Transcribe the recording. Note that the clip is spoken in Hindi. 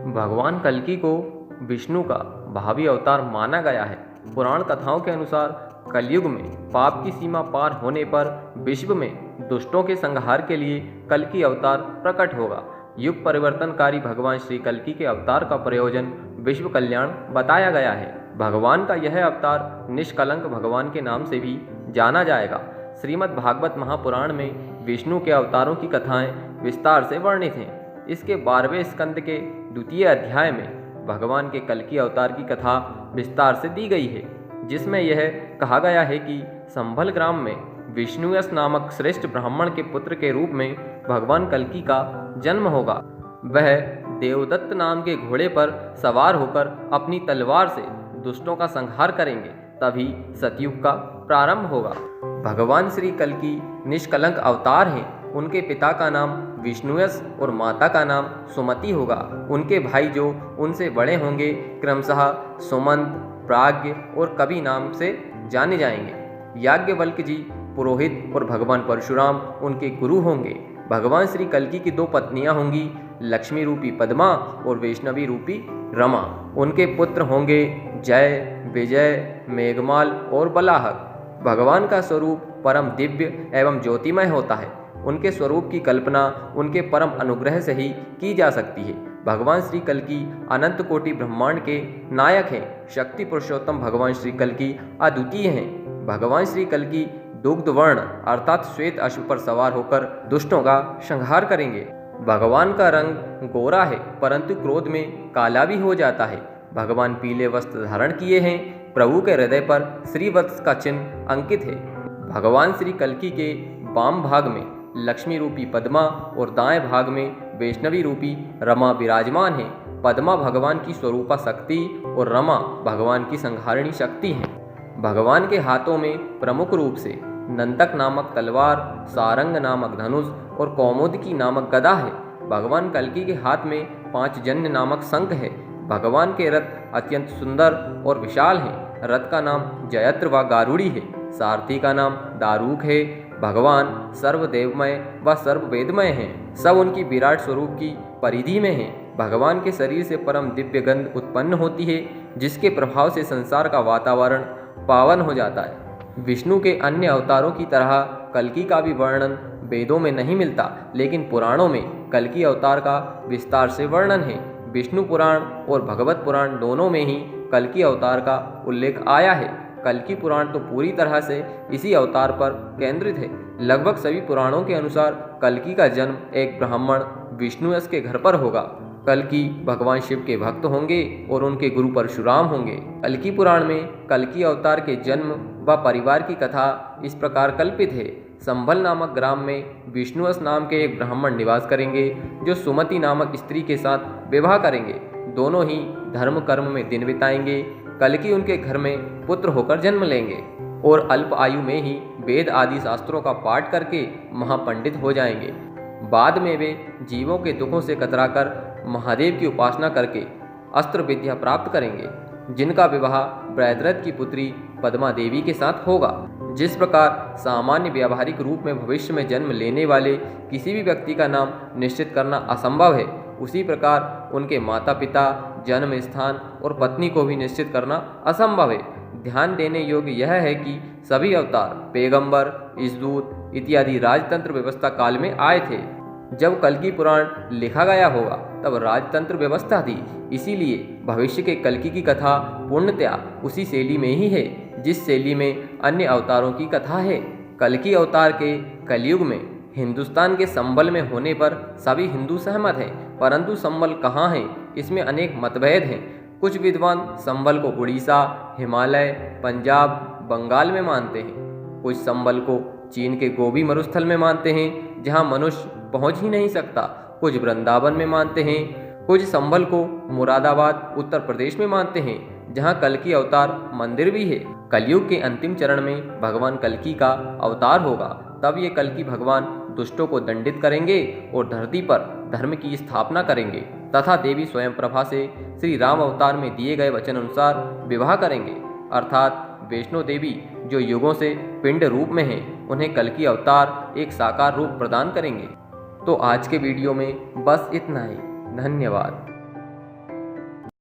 भगवान कल्कि को विष्णु का भावी अवतार माना गया है। पुराण कथाओं के अनुसार कलयुग में पाप की सीमा पार होने पर विश्व में दुष्टों के संहार के लिए कल्कि अवतार प्रकट होगा। युग परिवर्तनकारी भगवान श्री कल्कि के अवतार का प्रयोजन विश्व कल्याण बताया गया है। भगवान का यह अवतार निष्कलंक भगवान के नाम से भी जाना जाएगा। श्रीमद् भागवत महापुराण में विष्णु के अवतारों की कथाएं विस्तार से वर्णित हैं। इसके 12वें स्कंद के द्वितीय अध्याय में भगवान के कल्कि अवतार की कथा विस्तार से दी गई है, जिसमें यह कहा गया है कि संभल ग्राम में विष्णुयस नामक श्रेष्ठ ब्राह्मण के पुत्र के रूप में भगवान कल्कि का जन्म होगा। वह देवदत्त नाम के घोड़े पर सवार होकर अपनी तलवार से दुष्टों का संहार करेंगे, तभी सतयुग का प्रारंभ होगा। भगवान श्री कल्कि निष्कलंक अवतार हैं। उनके पिता का नाम विष्णुयस और माता का नाम सुमति होगा। उनके भाई जो उनसे बड़े होंगे क्रमशः सुमंत, प्राज्ञ और कवि नाम से जाने जाएंगे। याज्ञवल्क्य जी पुरोहित और भगवान परशुराम उनके गुरु होंगे। भगवान श्री कल्कि की 2 पत्नियां होंगी, लक्ष्मी रूपी पद्मा और वैष्णवी रूपी रमा। उनके पुत्र होंगे जय, विजय, मेघमाल और बलाहक। भगवान का स्वरूप परम दिव्य एवं ज्योतिमय होता है। उनके स्वरूप की कल्पना उनके परम अनुग्रह से ही की जा सकती है। भगवान श्री कल्कि अनंत कोटि ब्रह्मांड के नायक हैं। शक्ति पुरुषोत्तम भगवान श्री कल्कि अद्वितीय हैं। भगवान श्री कल्कि दुग्ध वर्ण अर्थात श्वेत अश्व पर सवार होकर दुष्टों का संहार करेंगे। भगवान का रंग गोरा है, परंतु क्रोध में काला भी हो जाता है। भगवान पीले वस्त्र धारण किए हैं। प्रभु के हृदय पर श्रीवत्स का चिन्ह अंकित है। भगवान श्री कल्कि के वाम भाग में लक्ष्मी रूपी पद्मा और दाएं भाग में वैष्णवी रूपी रमा विराजमान है। पद्मा भगवान की स्वरूपा शक्ति और रमा भगवान की संहारिणी शक्ति है। भगवान के हाथों में प्रमुख रूप से नंतक नामक तलवार, सारंग नामक धनुष और कौमुदकी नामक गदा है। भगवान कल्कि के हाथ में 5 जन्य नामक शंख है। भगवान के रथ अत्यंत सुंदर और विशाल हैं। रथ का नाम जयत्र व गारुड़ी है। सारथी का नाम दारूक है। भगवान सर्वदेवमय व सर्ववेदमय हैं। सब उनकी विराट स्वरूप की परिधि में हैं। भगवान के शरीर से परम दिव्य गंध उत्पन्न होती है, जिसके प्रभाव से संसार का वातावरण पावन हो जाता है। विष्णु के अन्य अवतारों की तरह कल्कि का भी वर्णन वेदों में नहीं मिलता, लेकिन पुराणों में कल्कि अवतार का विस्तार से वर्णन है। विष्णु पुराण और भगवत पुराण दोनों में ही कल्कि अवतार का उल्लेख आया है। कल्कि पुराण तो पूरी तरह से इसी अवतार पर केंद्रित है। लगभग सभी पुराणों के अनुसार कल्कि का जन्म एक ब्राह्मण विष्णुयस के घर पर होगा। कल्कि भगवान शिव के भक्त होंगे और उनके गुरु परशुराम होंगे। कल्कि पुराण में कल्कि अवतार के जन्म व परिवार की कथा इस प्रकार कल्पित है। संभल नामक ग्राम में विष्णुयस नाम के एक ब्राह्मण निवास करेंगे, जो सुमति नामक स्त्री के साथ विवाह करेंगे। दोनों ही धर्म कर्म में दिन बिताएंगे। कल्कि उनके घर में पुत्र होकर जन्म लेंगे और अल्प आयु में ही वेद आदि शास्त्रों का पाठ करके महापंडित हो जाएंगे। बाद में वे जीवों के दुखों से कतराकर महादेव की उपासना करके अस्त्र विद्या प्राप्त करेंगे, जिनका विवाह ब्रैदरथ की पुत्री पद्मा देवी के साथ होगा। जिस प्रकार सामान्य व्यावहारिक रूप में भविष्य में जन्म लेने वाले किसी भी व्यक्ति का नाम निश्चित करना असंभव है, उसी प्रकार उनके माता पिता, जन्म स्थान और पत्नी को भी निश्चित करना असंभव है। ध्यान देने योग्य यह है कि सभी अवतार, पैगंबर, ईशदूत इत्यादि राजतंत्र व्यवस्था काल में आए थे। जब कल्कि पुराण लिखा गया होगा तब राजतंत्र व्यवस्था थी, इसीलिए भविष्य के कल्कि की कथा पूर्णतया उसी शैली में ही है जिस शैली में अन्य अवतारों की कथा है। कल्कि अवतार के कलयुग में हिंदुस्तान के संभल में होने पर सभी हिंदू सहमत हैं, परंतु संभल कहाँ है, इसमें अनेक मतभेद हैं। कुछ विद्वान संभल को उड़ीसा, हिमालय, पंजाब, बंगाल में मानते हैं। कुछ संभल को चीन के गोबी मरुस्थल में मानते हैं, जहाँ मनुष्य पहुँच ही नहीं सकता। कुछ वृंदावन में मानते हैं। कुछ संभल को मुरादाबाद उत्तर प्रदेश में मानते हैं, जहाँ कल्कि अवतार मंदिर भी है। कलयुग के अंतिम चरण में भगवान कल्कि का अवतार होगा। तब ये कल्कि भगवान दुष्टों को दंडित करेंगे और धरती पर धर्म की स्थापना करेंगे तथा देवी स्वयं प्रभा से श्री राम अवतार में दिए गए वचन अनुसार विवाह करेंगे, अर्थात वैष्णो देवी जो युगों से पिंड रूप में हैं, उन्हें कल्कि अवतार एक साकार रूप प्रदान करेंगे। तो आज के वीडियो में बस इतना ही। धन्यवाद।